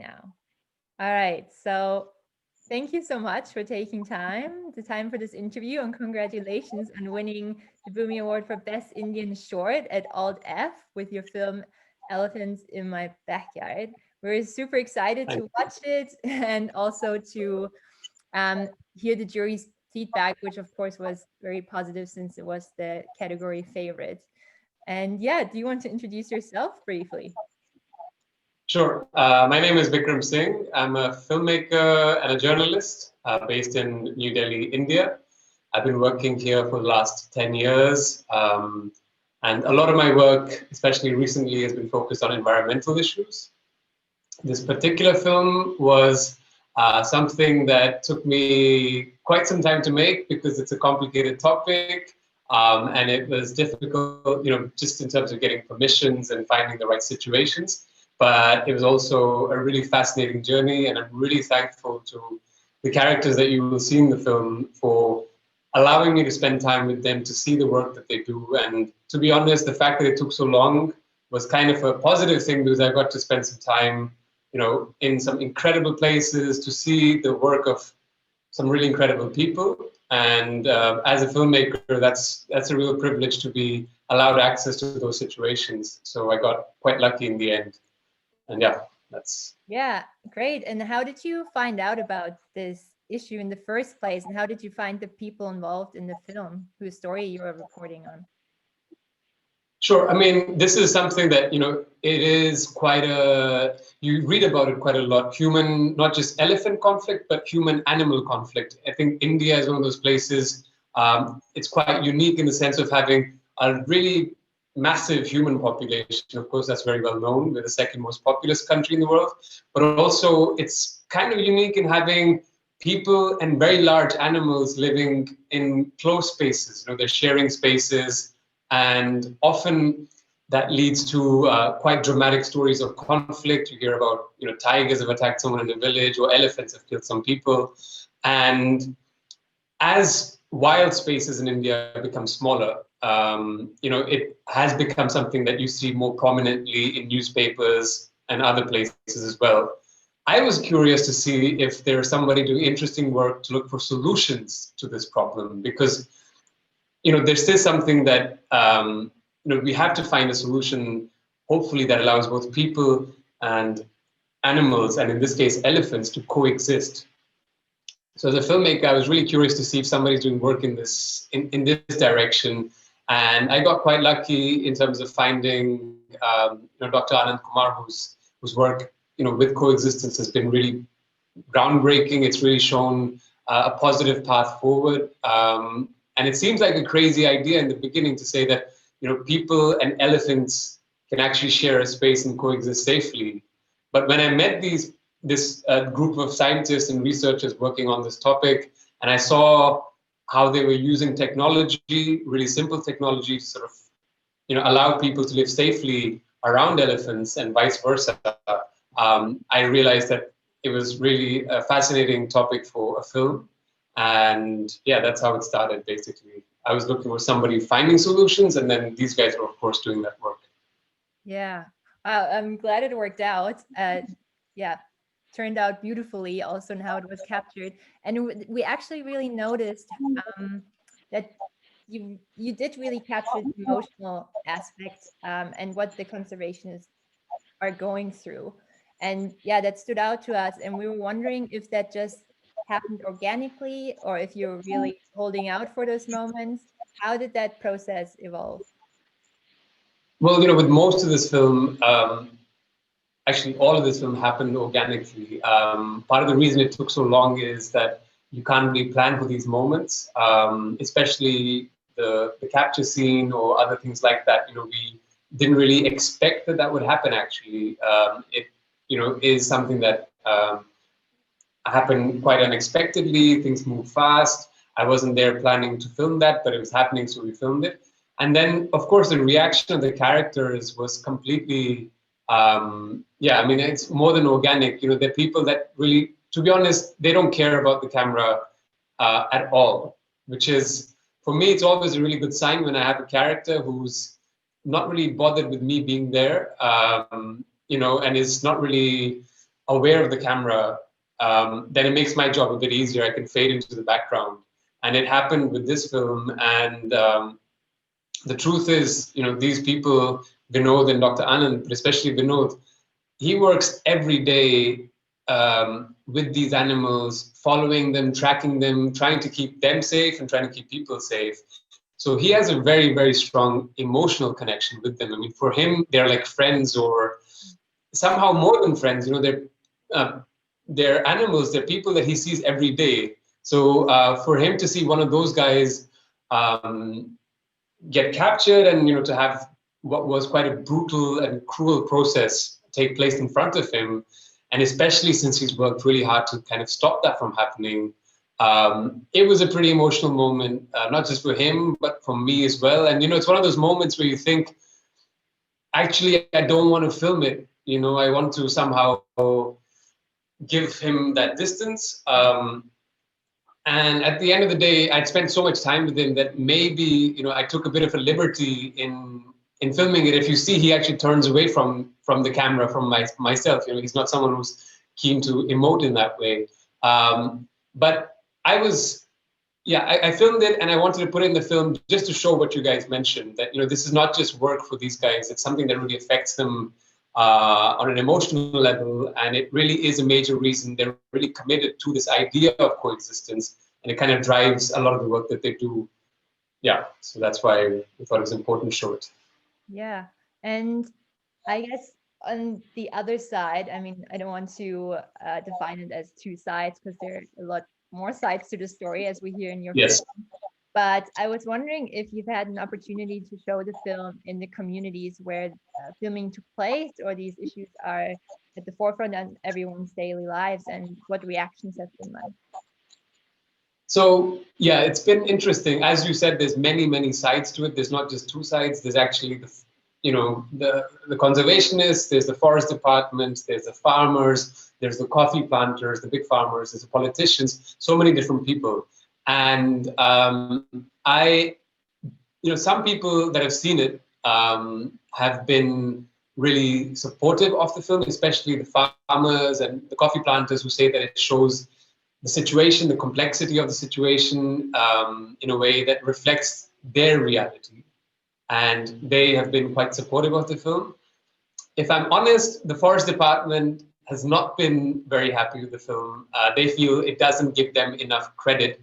now. All right. So thank you so much for taking the time for this interview, and congratulations on winning the Boomy Award for Best Indian Short at Alt F with your film Elephants in My Backyard. We're super excited to watch it and also to hear the jury's feedback, which of course was very positive since it was the category favorite. And yeah, do you want to introduce yourself briefly? Sure. My name is Vikram Singh. I'm a filmmaker and a journalist based in New Delhi, India. I've been working here for the last 10 years. And a lot of my work, especially recently, has been focused on environmental issues. This particular film was something that took me quite some time to make because it's a complicated topic. And it was difficult, just in terms of getting permissions and finding the right situations. But it was also a really fascinating journey, and I'm really thankful to the characters that you will see in the film for allowing me to spend time with them to see the work that they do. And to be honest, the fact that it took so long was kind of a positive thing because I got to spend some time, in some incredible places to see the work of some really incredible people. And as a filmmaker, that's a real privilege to be allowed access to those situations. So I got quite lucky in the end. And yeah, great. And how did you find out about this issue in the first place? And how did you find the people involved in the film whose story you were reporting on? Sure. I mean, this is something that, it is you read about it quite a lot, not just elephant conflict, but human-animal conflict. I think India is one of those places, it's quite unique in the sense of having a really massive human population. Of course, that's very well known. We're the second most populous country in the world, but also it's kind of unique in having people and very large animals living in close spaces. They're sharing spaces, and often that leads to quite dramatic stories of conflict. You hear about, tigers have attacked someone in a village, or elephants have killed some people. And as wild spaces in India become smaller, it has become something that you see more prominently in newspapers and other places as well. I was curious to see if there's somebody doing interesting work to look for solutions to this problem, because there's still something that we have to find a solution, hopefully, that allows both people and animals, and in this case elephants, to coexist. So as a filmmaker, I was really curious to see if somebody's doing work in this direction, and I got quite lucky in terms of finding Dr. Anand Kumar, whose work with coexistence has been really groundbreaking. It's really shown a positive path forward. And it seems like a crazy idea in the beginning to say that people and elephants can actually share a space and coexist safely. But when I met this group of scientists and researchers working on this topic, and I saw how they were using technology, really simple technology, to sort of allow people to live safely around elephants and vice versa, I realized that it was really a fascinating topic for a film. And yeah, that's how it started, basically. I was looking for somebody finding solutions, and then these guys were, of course, doing that work. Yeah, I'm glad it worked out. Yeah, turned out beautifully also in how it was captured. And we actually really noticed that you did really capture the emotional aspect and what the conservationists are going through. And yeah, that stood out to us. And we were wondering if that just happened organically or if you're really holding out for those moments. How did that process evolve? Well, with most of this film, actually all of this film happened organically. Part of the reason it took so long is that you can't really plan for these moments, especially the capture scene or other things like that. We didn't really expect that would happen, actually. It is something that happened quite unexpectedly. Things move fast. I wasn't there planning to film that, but it was happening, so we filmed it. And then, of course, the reaction of the characters was completely, it's more than organic. There are people that really, to be honest, they don't care about the camera at all, which is, for me, it's always a really good sign when I have a character who's not really bothered with me being there, and is not really aware of the camera, then it makes my job a bit easier. I can fade into the background. And it happened with this film. And the truth is, these people, Vinod and Dr. Anand, but especially Vinod, he works every day with these animals, following them, tracking them, trying to keep them safe and trying to keep people safe. So he has a very, very strong emotional connection with them. I mean, for him, they're like friends, or somehow more than friends. They're animals. They're people that he sees every day. So for him to see one of those guys get captured, and to have what was quite a brutal and cruel process take place in front of him, and especially since he's worked really hard to kind of stop that from happening, it was a pretty emotional moment, not just for him, but for me as well. And it's one of those moments where you think, actually, I don't want to film it. I want to somehow give him that distance. And at the end of the day, I'd spent so much time with him that maybe, I took a bit of a liberty in filming it. If you see, he actually turns away from the camera, from myself. He's not someone who's keen to emote in that way. But I was, I filmed it, and I wanted to put it in the film just to show what you guys mentioned, that, this is not just work for these guys. It's something that really affects them on an emotional level, and it really is a major reason they're really committed to this idea of coexistence, and it kind of drives a lot of the work that they do. Yeah, so that's why we thought it was important to show it. Yeah, and I guess on the other side, I mean, I don't want to define it as two sides, because there are a lot more sides to the story, as we hear in your Yes. film. But I was wondering if you've had an opportunity to show the film in the communities where filming took place, or these issues are at the forefront of everyone's daily lives, and what reactions have been like. So yeah, it's been interesting. As you said, there's many sides to it. There's not just two sides. There's actually the conservationists, there's the forest department, there's the farmers, there's the coffee planters, the big farmers, there's the politicians, so many different people. And some people that have seen it have been really supportive of the film, especially the farmers and the coffee planters, who say that it shows the situation, the complexity of the situation, in a way that reflects their reality. And they have been quite supportive of the film. If I'm honest, the forest department has not been very happy with the film. They feel it doesn't give them enough credit.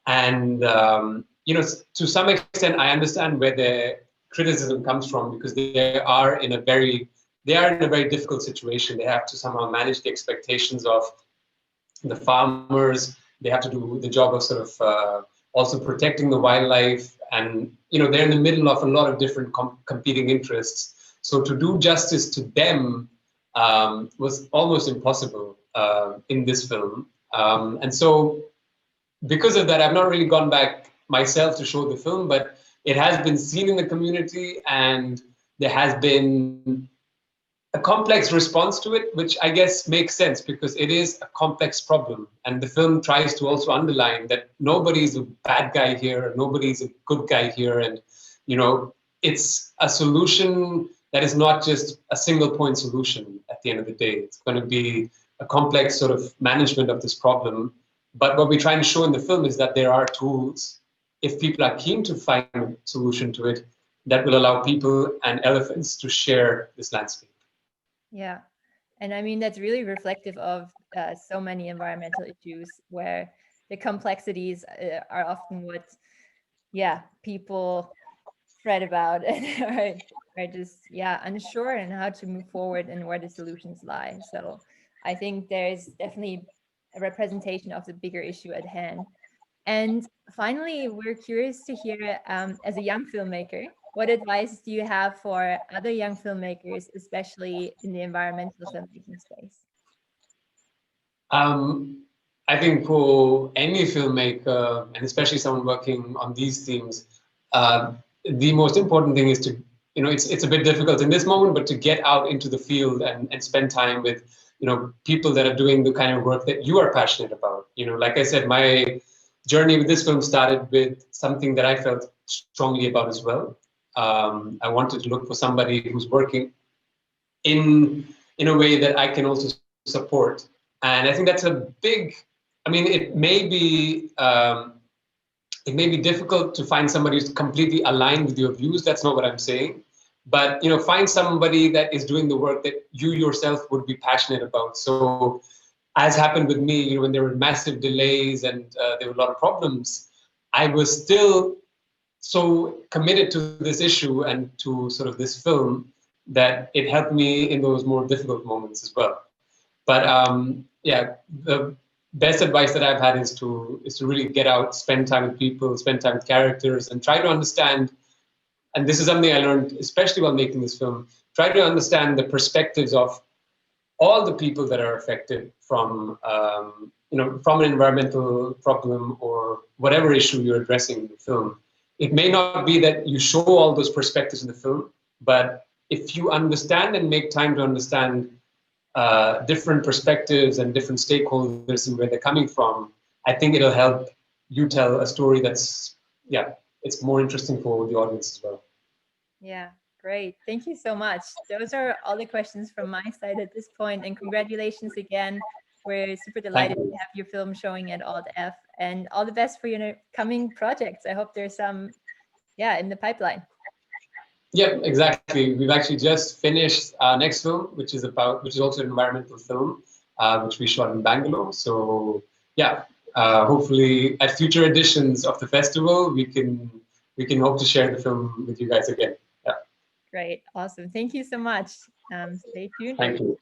And, to some extent, I understand where their criticism comes from, because they are in a very difficult situation. They have to somehow manage the expectations of the farmers. They have to do the job of sort of also protecting the wildlife, and they're in the middle of a lot of different competing interests. So to do justice to them was almost impossible in this film. And so because of that, I've not really gone back myself to show the film, but it has been seen in the community, and there has been a complex response to it, which I guess makes sense, because it is a complex problem. And the film tries to also underline that nobody's a bad guy here, nobody's a good guy here. And, it's a solution that is not just a single point solution at the end of the day. It's going to be a complex sort of management of this problem. But what we're trying to show in the film is that there are tools, if people are keen to find a solution to it, that will allow people and elephants to share this landscape. Yeah. And I mean, that's really reflective of so many environmental issues, where the complexities are often what, people fret about and are just, unsure in how to move forward and where the solutions lie. So I think there's definitely a representation of the bigger issue at hand. And finally, we're curious to hear, as a young filmmaker, what advice do you have for other young filmmakers, especially in the environmental filmmaking space? I think for any filmmaker, and especially someone working on these themes, the most important thing is to, it's a bit difficult in this moment, but to get out into the field and spend time with, people that are doing the kind of work that you are passionate about. Like I said, my journey with this film started with something that I felt strongly about as well. I wanted to look for somebody who's working in a way that I can also support. And I think that's a big, I mean, it may be difficult to find somebody who's completely aligned with your views. That's not what I'm saying. But, you know, find somebody that is doing the work that you yourself would be passionate about. So as happened with me, you know, when there were massive delays and there were a lot of problems, I was still so committed to this issue and to sort of this film that it helped me in those more difficult moments as well. But yeah, the best advice that I've had is to really get out, spend time with people, spend time with characters, and try to understand. And this is something I learned, especially while making this film. Try to understand the perspectives of all the people that are affected from, you know, from an environmental problem or whatever issue you're addressing in the film. It may not be that you show all those perspectives in the film, but if you understand and make time to understand different perspectives and different stakeholders and where they're coming from, I think it'll help you tell a story that's, yeah, it's more interesting for the audience as well. Yeah, great. Thank you so much. Those are all the questions from my side at this point, and congratulations again. We're super delighted to have your film showing at Alt F, and all the best for your coming projects. I hope there's some, yeah, in the pipeline. Yeah, exactly. We've actually just finished our next film, which is also an environmental film, which we shot in Bangalore. So yeah, hopefully at future editions of the festival, we can hope to share the film with you guys again. Yeah. Great, awesome. Thank you so much. Stay tuned. Thank you.